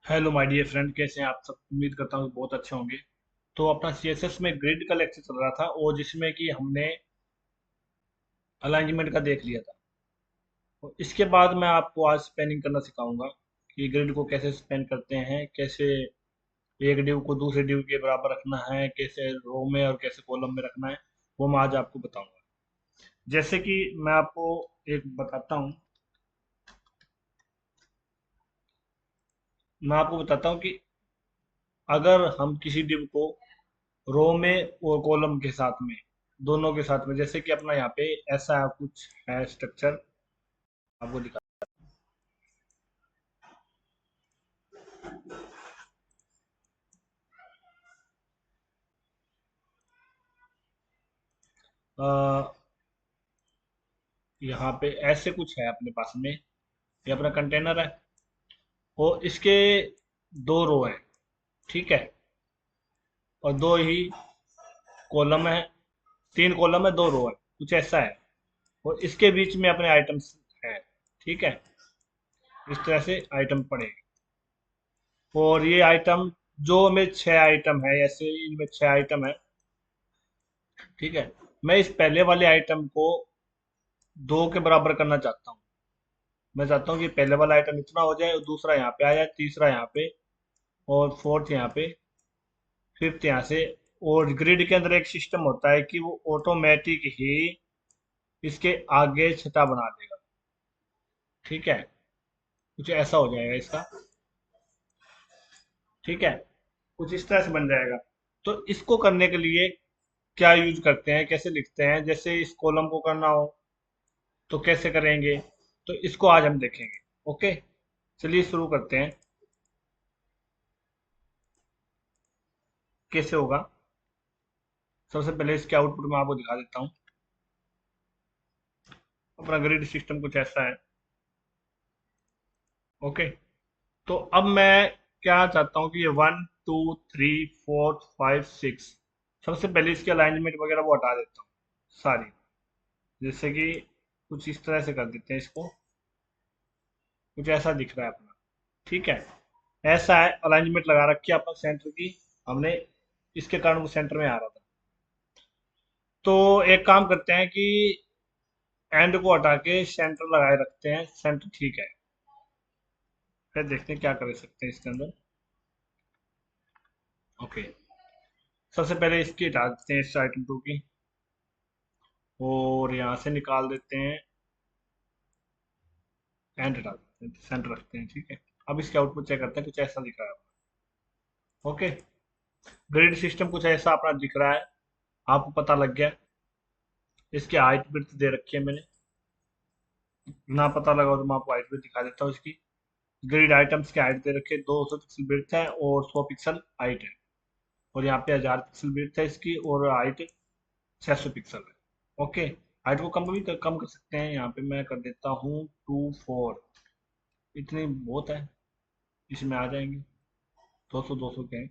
Hello my dear friend, कैसे हैं आप सब। उम्मीद करता हूँ कि बहुत अच्छे होंगे। तो अपना सीएसएस में ग्रिड का लेक्चर चल रहा था और जिसमें कि हमने अलाइनमेंट का देख लिया था। और इसके बाद मैं आपको आज स्पेनिंग करना सिखाऊंगा कि ग्रिड को कैसे स्पेन करते हैं, कैसे एक डिव को दूसरे डिव के बराबर रखना है, कैसे रो में और कैसे कॉलम में रखना है। वो मैं आज आपको बताऊंगा। जैसे कि मैं आपको एक बताता हूँ मैं आपको बताता हूँ कि अगर हम किसी डिव को रो में और कॉलम के साथ में, दोनों के साथ में, जैसे कि अपना यहाँ पे ऐसा कुछ है स्ट्रक्चर, आपको दिखा। अ, यहाँ पे ऐसे कुछ है अपने पास में, ये अपना कंटेनर है और इसके दो रो हैं, ठीक है, और दो ही कॉलम है। तीन कॉलम है, दो रो है, कुछ ऐसा है। और इसके बीच में अपने आइटम्स है, ठीक है। इस तरह से आइटम पड़ेंगे और ये आइटम जो में छह आइटम है, ऐसे इनमें छह आइटम है, ठीक है। मैं इस पहले वाले आइटम को दो के बराबर करना चाहता हूँ। मैं चाहता हूँ कि पहले वाला आइटम इतना हो जाए और दूसरा यहाँ पे आ जाए, तीसरा यहाँ पे और फोर्थ यहाँ पे, फिफ्थ यहाँ से। और ग्रिड के अंदर एक सिस्टम होता है कि वो ऑटोमेटिक ही इसके आगे छठा बना देगा, ठीक है। कुछ ऐसा हो जाएगा इसका, ठीक है। कुछ इस तरह से बन जाएगा। तो इसको करने के लिए क्या यूज करते हैं, कैसे लिखते हैं, जैसे इस कॉलम को करना हो तो कैसे करेंगे, तो इसको आज हम देखेंगे। ओके, चलिए शुरू करते हैं। कैसे होगा, सबसे पहले इसके आउटपुट में आपको दिखा देता हूँ। अपना ग्रिड सिस्टम कुछ ऐसा है। ओके, तो अब मैं क्या चाहता हूँ कि ये 1 2 3 4 5 6, सबसे पहले इसके अलाइनमेंट वगैरह वो हटा देता हूँ सारी। जैसे कि कुछ इस तरह से कर देते हैं इसको, कुछ ऐसा दिख रहा है अपना, ठीक है। ऐसा है, अलाइनमेंट लगा रखी है अपन सेंटर की हमने, इसके कारण वो सेंटर में आ रहा था। तो एक काम करते हैं कि एंड को हटा के सेंटर लगाए रखते हैं, सेंटर ठीक है। फिर देखते हैं क्या कर सकते हैं इसके अंदर। ओके, सबसे पहले इसकी हटा देते हैं इस आइटम 2 की और यहाँ से निकाल देते हैं, एंड हटा देते हैं, सेंटर रखते हैं, ठीक है। अब इसके आउटपुट चेक करते हैं, कुछ ऐसा दिख रहा है। ओके, ग्रिड सिस्टम कुछ ऐसा अपना दिख रहा है, आपको पता लग गया। इसकी हाइट विड्थ दे रखी है मैंने, ना पता लगा तो मैं आपको हाइट विड्थ दिखा देता हूँ इसकी। ग्रिड आइटम्स की हाइट दे रखी है, 200 पिक्सल विड्थ है और 100 पिक्सल हाइट है। और यहाँ पे 1000 पिक्सल विड्थ है इसकी और हाइट 600 पिक्सल है। ओके, हाइट को कम भी कम कर सकते हैं, यहाँ पे मैं कर देता हूँ 2 4, इतनी बहुत है, इसमें आ जाएंगे। 200 के हैं,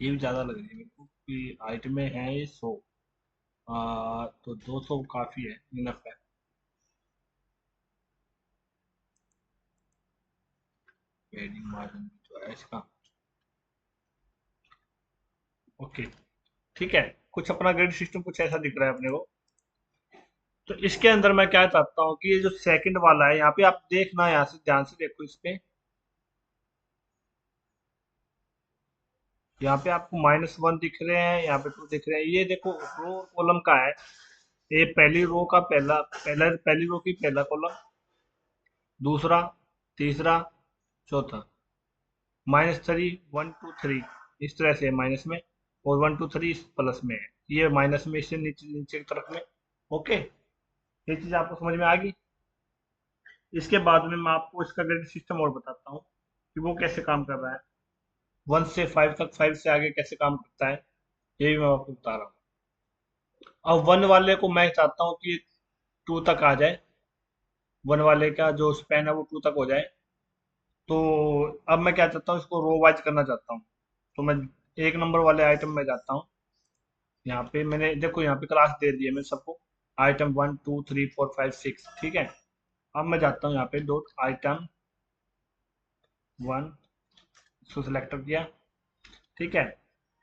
ये भी ज़्यादा लग रही है मेरे को कि हाइट में है ये 100। तो 200 काफ़ी है, इनफ है। पेडिंग मार्जिन जो है इसका, ओके, ठीक है। कुछ अपना ग्रिड सिस्टम कुछ ऐसा दिख रहा है अपने को। तो इसके अंदर मैं क्या चाहता हूँ कि ये जो सेकंड वाला है, यहाँ पे आप देखना, यहाँ से ध्यान से देखो इस पे। यहाँ पे आपको -1 दिख रहे हैं, यहाँ पे 2 दिख रहे हैं, ये देखो रो कॉलम का है। ये पहली रो का पहला पहला पहली रो की पहला कॉलम, दूसरा, तीसरा, चौथा। -3 1 2 3, इस तरह से माइनस में, और 1 2 3 प्लस में है। ये माइनस में, इससे नीचे नीचे की तरफ में। ओके, ये चीज आपको समझ में आ गई। इसके बाद में मैं आपको इसका ग्रेड सिस्टम और बताता हूँ कि वो कैसे काम कर रहा है, 1 से 5 तक, 5 से आगे कैसे काम करता है, ये भी मैं आपको बता रहा हूँ। अब 1 वाले को मैं चाहता हूँ कि 2 तक आ जाए, 1 वाले का जो स्पैन है वो 2 तक हो जाए। तो अब मैं क्या चाहता हूँ, इसको रो वाइज करना चाहता हूँ। तो मैं 1 नंबर वाले आइटम में जाता हूँ। यहाँ पे मैंने देखो, यहाँ पे क्लास दे दी है मैं सबको, आइटम 1 2 3 4 5 6, ठीक है। अब मैं जाता हूँ यहाँ पे डॉट आइटम वन, इसको सिलेक्ट कर दिया। ठीक है,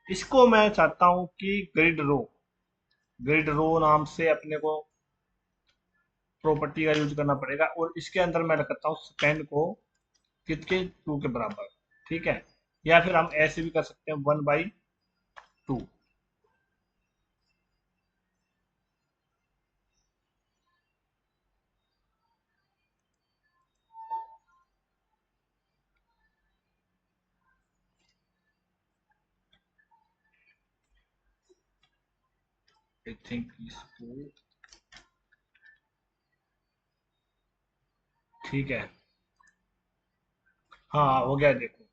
इसको मैं चाहता हूं कि ग्रिड रो नाम से अपने को प्रॉपर्टी का यूज करना पड़ेगा, और इसके अंदर मैं रखता हूँ स्पेन को कितके 2 के बराबर। ठीक है, या फिर हम ऐसे भी कर सकते हैं 1/2। आई थिंक इसको, ठीक है, हाँ हो गया, देखो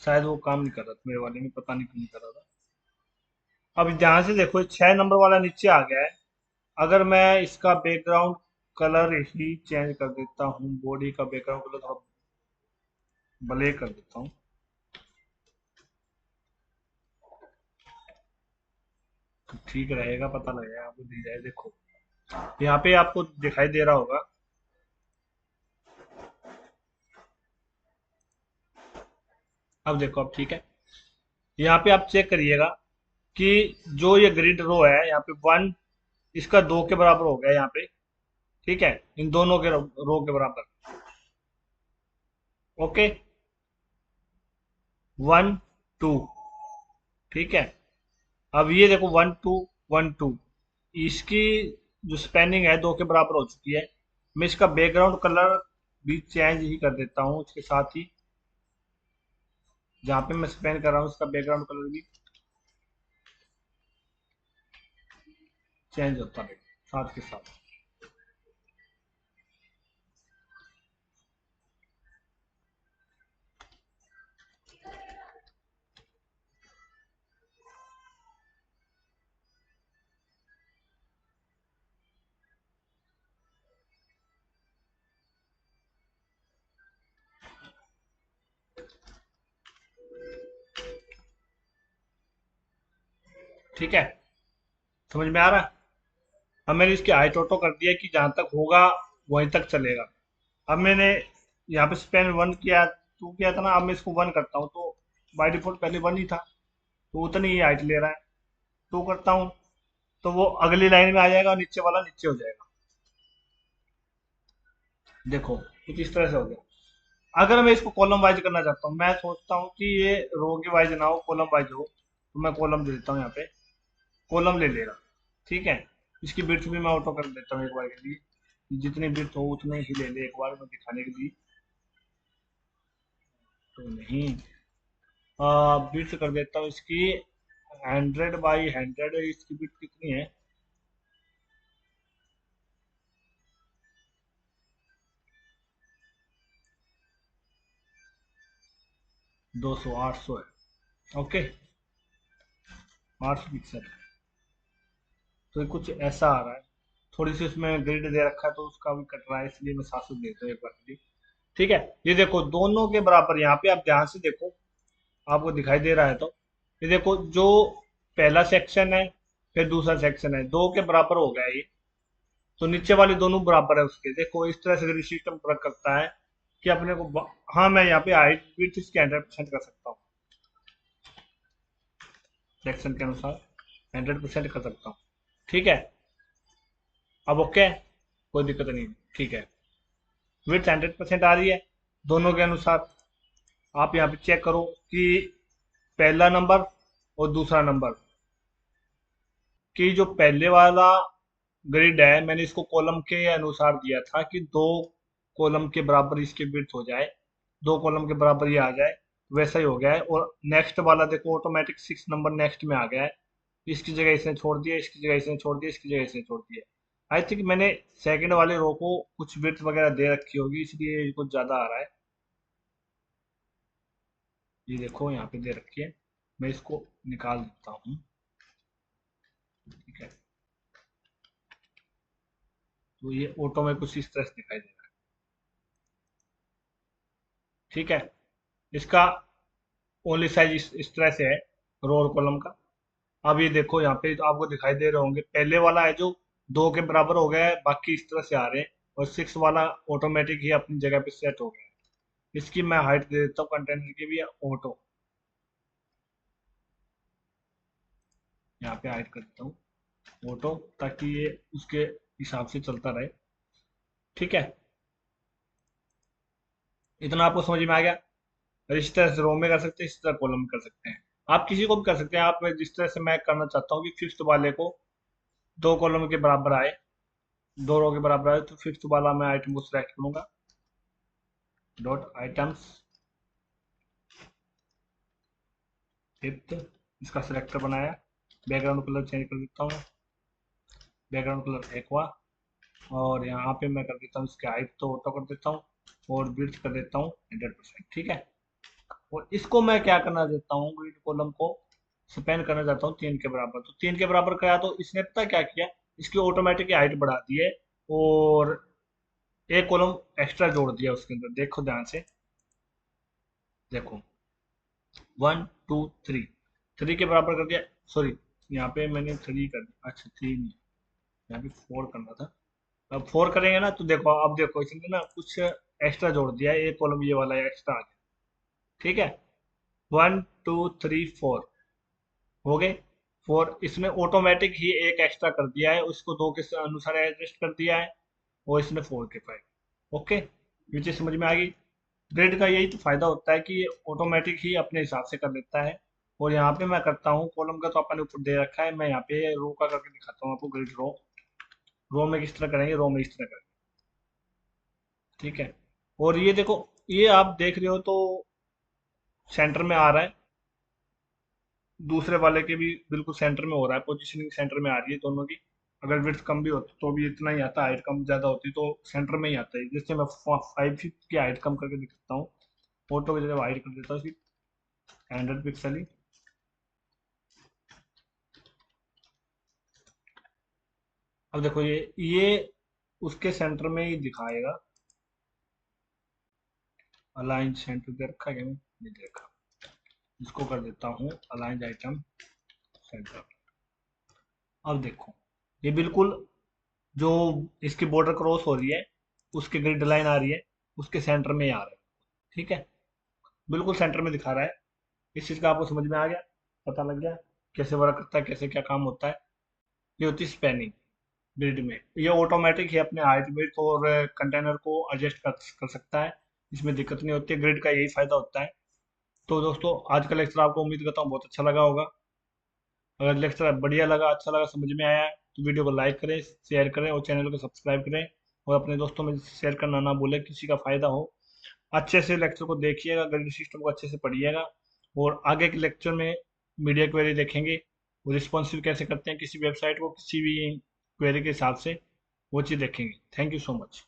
शायद वो काम नहीं कर रहा था मेरे वाले में, पता नहीं क्यों नहीं कर रहा था। अब यहाँ से देखो 6 नंबर वाला नीचे आ गया है। अगर मैं इसका बैकग्राउंड कलर ही चेंज कर देता हूँ, बॉडी का बैकग्राउंड कलर थोड़ा ब्लैक कर देता हूँ, तो ठीक रहेगा, पता लगेगा आपको दी जाए। देखो यहाँ पे आपको दिखाई दे रहा होगा। अब देखो, अब ठीक है, यहाँ पे आप चेक करिएगा कि जो ये ग्रिड रो है यहाँ पे 1 इसका 2 के बराबर हो गया यहाँ पे। ठीक है, इन दोनों के रो के बराबर। ओके, 1 2। ठीक है, अब ये देखो 1 2 1 2, इसकी जो स्पेनिंग है 2 के बराबर हो चुकी है। मैं इसका बैकग्राउंड कलर भी चेंज ही कर देता हूँ इसके साथ ही, जहाँ पे मैं स्पेन कर रहा हूँ इसका बैकग्राउंड कलर भी चेंज होता है साथ के साथ। ठीक है, समझ में आ रहा है। अब मैंने इसकी हाइट ऑटो कर दिया कि जहाँ तक होगा वहीं तक चलेगा। अब मैंने यहाँ पे स्पेन 1 किया, 2 किया था ना, अब मैं इसको 1 करता हूँ तो बाय डिफॉल्ट पहले 1 ही था, तो उतनी ही हाइट ले रहा है। 2 करता हूँ तो वो अगली लाइन में आ जाएगा और नीचे वाला नीचे हो जाएगा। देखो कुछ इस तरह से हो गया। अगर मैं इसको कॉलम वाइज करना चाहता हूँ, मैं सोचता हूँ कि ये रो के वाइज ना हो, कॉलम वाइज हो, तो मैं कॉलम दे देता हूँ यहाँ पे, कॉलम ले लेगा। ठीक है, इसकी बिट्स भी मैं ऑटो कर देता हूँ एक बार के लिए, जितनी बिट्स हो उतने ही ले ले एक बार में दिखाने के लिए। तो नहीं, बिट्स कर देता हूँ इसकी 100/100। इसकी बिट कितनी है, 200 800 है। Okay, 800 pixel. तो ये कुछ ऐसा आ रहा है, थोड़ी सी उसमें ग्रिड दे रखा है तो उसका भी कट रहा है, इसलिए मैं 700 देता हूँ एक बार के लिए। ठीक है, ये देखो दोनों के बराबर, यहाँ पे आप ध्यान से देखो, आपको दिखाई दे रहा है तो ये देखो, जो पहला सेक्शन है फिर दूसरा सेक्शन है, 2 के बराबर हो गया ये, तो नीचे वाले दोनों बराबर है उसके। देखो इस तरह से सिस्टम वर्क करता है कि अपने को हाँ, मैं यहाँ पे हाइट विड्थ इसके 100% कर सकता हूँ, सेक्शन के अनुसार 100% कर सकता हूँ। ठीक है, अब ओके, कोई दिक्कत नहीं। ठीक है, विड्थ 100% आ रही है दोनों के अनुसार। आप यहाँ पे चेक करो कि पहला नंबर और दूसरा नंबर कि जो पहले वाला ग्रिड है, मैंने इसको कॉलम के अनुसार दिया था कि 2 कॉलम के बराबर इसके विड्थ हो जाए, 2 कॉलम के बराबर ये आ जाए, वैसा ही हो गया है। और नेक्स्ट वाला देखो ऑटोमेटिक 6 नंबर नेक्स्ट में आ गया है, इसकी जगह इसने छोड़ दिया, इसकी जगह इसने छोड़ दिया, इसकी जगह इसने छोड़ दिया। आई थिंक मैंने सेकंड वाले रो को कुछ विड्थ वगैरह दे रखी होगी, इसलिए ये कुछ ज्यादा आ रहा है। ये देखो यहाँ पे दे रखी है, मैं इसको निकाल देता हूँ। ठीक है, तो ये ऑटो में कुछ इस तरह से दिखाई दे रहा है। ठीक है, इसका ओनली साइज इस तरह से है, रो और कॉलम का। अब ये देखो यहाँ पे तो आपको दिखाई दे रहे होंगे, पहले वाला है जो 2 के बराबर हो गया है, बाकी इस तरह से आ रहे हैं, और 6 वाला ऑटोमेटिक ही अपनी जगह पे सेट हो गया है। इसकी मैं हाइट दे देता हूँ कंटेनर की भी ऑटो, यहाँ पे हाइट कर देता हूँ ऑटो, ताकि ये उसके हिसाब से चलता रहे। ठीक है, इतना आपको समझ में आ गया। और इस तरह से रो में कर सकते हैं, इस तरह कॉलम में कर सकते हैं। आप किसी को भी कर सकते हैं। आप जिस तरह से मैं करना चाहता हूँ कि फिफ्थ वाले को दो कॉलम के बराबर आए, दो रो के बराबर आए, तो फिफ्थ वाला मैं आइटम को सिलेक्ट करूंगा, डॉट आइटम्स फिफ्थ, इसका सिलेक्टर बनाया। बैकग्राउंड कलर चेंज कर देता हूँ, बैकग्राउंड कलर एक्वा, और यहाँ पे मैं कर देता हूँ इसके हाइट तो ऑटो कर देता हूँ, और विड्थ कर देता हूँ 100%। ठीक है, और इसको मैं क्या करना देता हूँ, ग्रिड कॉलम को स्पेन करना चाहता हूँ 3 के बराबर। तो 3 के बराबर करा तो इसने पता क्या किया, इसकी ऑटोमेटिक हाइट बढ़ा दी है, और एक कॉलम एक्स्ट्रा जोड़ दिया उसके अंदर। देखो ध्यान से, देखो 1 2 3, 3 के बराबर कर दिया। सॉरी, यहाँ पे मैंने 3 कर दिया, अच्छा 3 नहीं, यहाँ पे 4 करना था। अब 4 करेंगे ना, तो देखो अब देखो इसने ना कुछ एक्स्ट्रा जोड़ दिया है, एक कॉलम ये वाला एक्स्ट्रा आ गया। ठीक है, 1 2 3 4 हो गए। 4 इसने ऑटोमेटिक ही एक एक्स्ट्रा कर दिया है, उसको 2 के अनुसार एडजस्ट कर दिया है, और इसने 4 के 5। ओके, ये चीज समझ में आ गई। ग्रिड का यही तो फायदा होता है कि ये ऑटोमेटिक ही अपने हिसाब से कर लेता है। और यहाँ पे मैं करता हूँ कॉलम का, तो अपन ने ऊपर दे रखा है, मैं यहाँ पे रो का करके दिखाता हूँ आपको। ग्रिड रो, रो में किस तरह करेंगे, रो में इस तरह करेंगे। ठीक है, और ये देखो, ये आप देख रहे हो तो सेंटर में आ रहा है, दूसरे वाले के भी बिल्कुल सेंटर में हो रहा है, पोजीशनिंग सेंटर में आ रही है दोनों की। अगर विड्थ कम भी होती तो भी इतना ही आता, हाइट कम ज्यादा होती तो सेंटर में ही आता है। जैसे मैं 5 फीट की हाइट कम करके दिखाता हूँ, फोटो की जगह हाइट कर देता हूँ सिर्फ 100 पिक्सल ही। अब देखो ये उसके सेंटर में ही दिखाएगा। अलाइन सेंटर दे रखा है क्या, नहीं दे रखा। इसको कर देता हूँ अलाइन आइटम सेंटर। अब देखो, ये बिल्कुल जो इसकी बॉर्डर क्रॉस हो रही है, उसकी ग्रिड लाइन आ रही है, उसके सेंटर में ही आ रहा है। ठीक है, बिल्कुल सेंटर में दिखा रहा है। इस चीज का आपको समझ में आ गया, पता लग गया कैसे वर्क करता है, कैसे क्या काम होता है। ये होती है स्पैनिंग ग्रिड में। ये ऑटोमेटिक ही अपने हाइट वेट और कंटेनर को एडजस्ट कर सकता है, इसमें दिक्कत नहीं होती है। ग्रिड का यही फायदा होता है। तो दोस्तों, आज का लेक्चर आपको उम्मीद करता हूँ बहुत अच्छा लगा होगा। अगर लेक्चर बढ़िया लगा, अच्छा लगा, समझ में आया है, तो वीडियो को लाइक करें, शेयर करें, और चैनल को सब्सक्राइब करें, और अपने दोस्तों में शेयर करना ना भूलें, किसी का फायदा हो। अच्छे से लेक्चर को देखिएगा, ग्रिड सिस्टम को अच्छे से पढ़िएगा, और आगे के लेक्चर में मीडिया क्वेरी देखेंगे, वो रिस्पॉन्सिव कैसे करते हैं किसी वेबसाइट को, किसी भी क्वेरी के हिसाब से, वो चीज़ देखेंगे। Thank you so much.